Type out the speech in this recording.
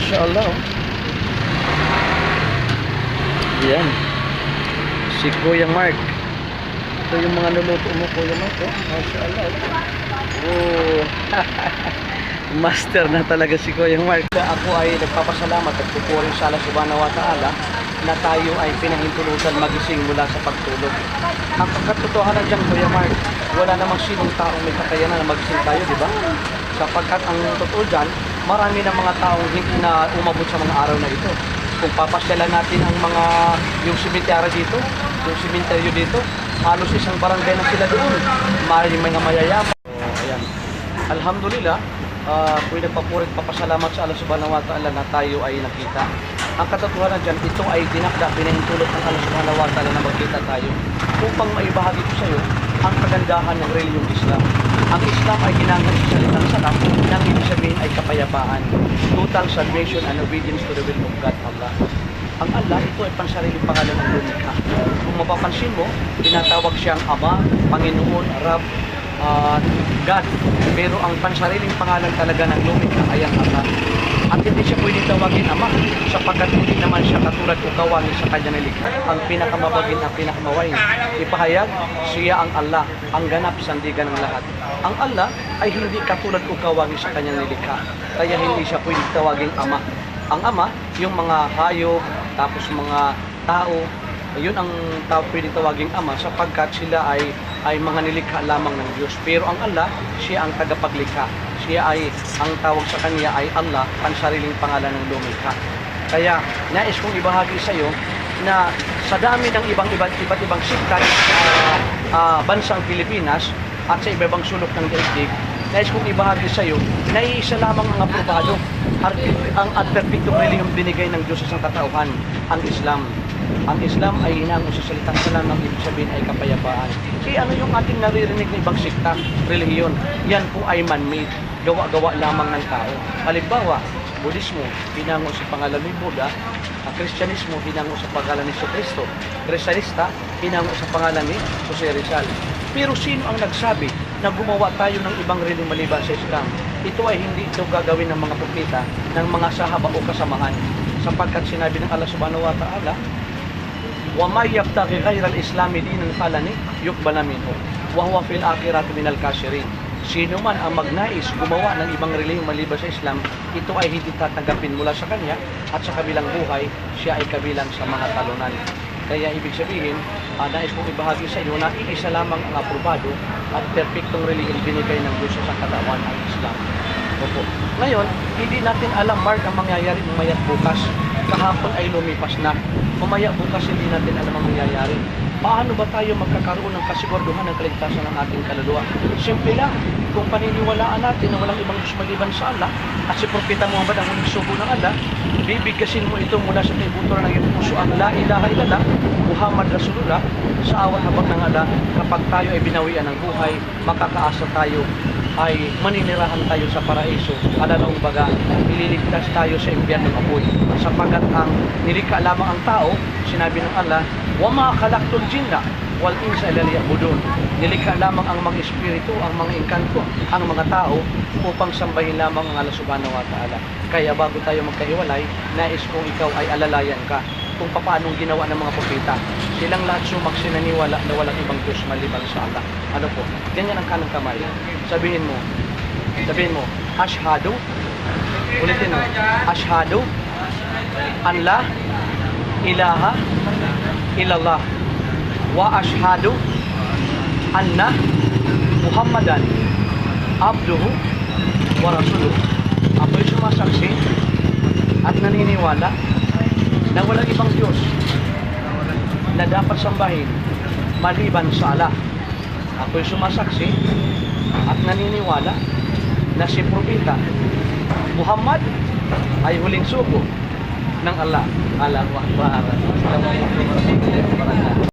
Masya Allah. Yan. Si Kuya Mark. Ito yung mga nuluto mo, Kuya Mark. Oh. Masya Allah. Oh. Master na talaga si Kuya Mark. Ako ay nagpapasalamat at pupurin sa Allah subhanahu wa ta'ala na tayo ay pinahintulutan magising mula sa pagtulog. Ang katotohanan dyan, Kuya Mark, wala namang sinong taong may kakayanan na magising tayo, di ba? Sapagkat ang totoo dyan, marami ng mga taong hindi na umabot sa mga araw na ito. Kung papasyalan natin ang yung simenteryo dito, halos isang barangay na sila doon. Maraming mga mayayaman. So, ayan. Alhamdulillah, ako'y nagpapurit papasalamat sa Allah subhanahu wa ta'ala na tayo ay nakita. Ang katotohanan dyan, ito ay dinakda, pinahintulot ng Allah subhanahu wa ta'ala na magkita tayo upang maibahagi ko sa iyo ang kagandahan ng reliyong Islam. Ang Islam ay ginamit sa salitang salaf nang ibig sabihin ay kapayapaan, total salvation and obedience to the will of God, Allah. Ang Allah, ito ay pansariling pangalan ng lumikha. Kung mapapansin mo, tinatawag siyang Ama, Panginoon, Rab, God. Pero ang pansariling pangalan talaga ng lumikha ay ang Allah. At hindi siya pwedeng tawagin Ama sapagkat hindi naman siya katulad o kawangin sa kanya nilikha. Ang pinakamabagin, ang pinakamawain. Ipahayag, siya ang Allah, ang ganap sandigan ng lahat. Ang Allah ay hindi katulad o kawangin sa kanya nilikha. Kaya hindi siya pwedeng tawagin Ama. Ang Ama, yung mga hayop, tapos mga tao, yun ang pwedeng tawaging Ama sapagkat sila ay mga nilikha lamang ng Diyos. Pero ang Allah, siya ang tagapaglikha. Siya ay, ang tawag sa kanya ay Allah, pansariling pangalan ng lumikha. Kaya, nais kong ibahagi sa iyo na sa dami ng iba't ibang sikta bansang Pilipinas at sa iba-ibang sulok ng daigdig, nais kong ibahagi sa iyo na iisa lamang ang aprobado, ang perfectong reliyong binigay ng Diyos sa katauhan, ang Islam. Ang Islam ay hinango sa salitang salam ng ibig sabihin ay kapayapaan. Kaya ano yung ating naririnig ng ibang sikta, relihiyon? Yan po ay man-made, gawa-gawa lamang ng tao. Halimbawa, Budismo, hinango sa pangalan ni Buddha. Ang Kristyanismo, hinango sa pangalan ni Kristo. Kristyanista, hinango sa pangalan ni Jose Rizal. Pero sino ang nagsabi na gumawa tayo ng ibang reliyong maliban sa Islam? Ito ay hindi ito gagawin ng mga propeta, ng mga sahaba o kasamahan. Sapagkat sinabi ng Allah subhanahu wa ta'ala, وَمَا يَبْتَغِي غَيْرَ الْإِسْلَامِ دِينًا فَلَنِ يُقْبَلَ مِنْهُ وَهُوَ فِي الْآخِرَةِ مِنَ الْخَاسِرِينَ. Sino man ang magnais gumawa ng ibang relihiyong maliban sa Islam, ito ay hindi tatanggapin mula sa kanya at sa kabilang buhay, siya ay kabilang sa mga talunan. Kaya ibig sabihin, nais kong ibahagi sa iyo na iisa lamang ang aprobado at perfectong relihiyong binigay ng Diyos sa katawan ang Islam. Opo. Ngayon, hindi natin alam, Mark, ang mangyayari umayat bukas. Kahapon ay lumipas na. Umaya bukas hindi natin alam ang mangyayari. Paano ba tayo magkakaroon ng kasiguraduhan ng kaligtasan ng ating kaluluwa? Simple lang, kung paniniwalaan natin na walang ibang Diyos maliban sa Allah at si Propeta Muhammad ang huling sugo ng Allah, bibigkasin mo ito mula sa kaibuturan ng iyong puso ang La ilaha illallah, Muhammad Rasulullah, sa awan habang ng Allah. Kapag tayo ay binawian ng buhay, makakaasa tayo ay maninirahan tayo sa paraiso. Alalong baga, ililigtas tayo sa impyernong apoy. Sapagat ang nilikha lamang ang tao, sinabi ng Allah, وَمَا خَلَقْتُ الْجِنَّ وَالْإِنسَ إِلَّا لِيَعْبُدُونِ. Nilikha lamang ang mga espiritu, ang mga engkanto, ang mga tao upang sambahin lamang ang Allah subhanahu wa ta'ala. Kaya bago tayo magkahiwalay, nais kong ikaw ay alalayan ka kung paanong ginawa ng mga propeta. Silang lahat sinaniwala na walang ibang Diyos maliban sa Allah. Ano po? Ganyan ang kanang kamay. Sabihin mo, Ashhadu, ulitin mo, Ashhadu an la ilaha illallah wa ashhadu anna Muhammadan abduhu wa rasuluhu. Ako'y sumasaksi at naniniwala na walang ibang Diyos na dapat sambahin maliban sa Allah. Ako'y sumasaksi at naniniwala na si Propeta Muhammad ay huling sugo ng Allah. Allahu Akbar. Assalamualaikum warahmatullahi wabarakatuh.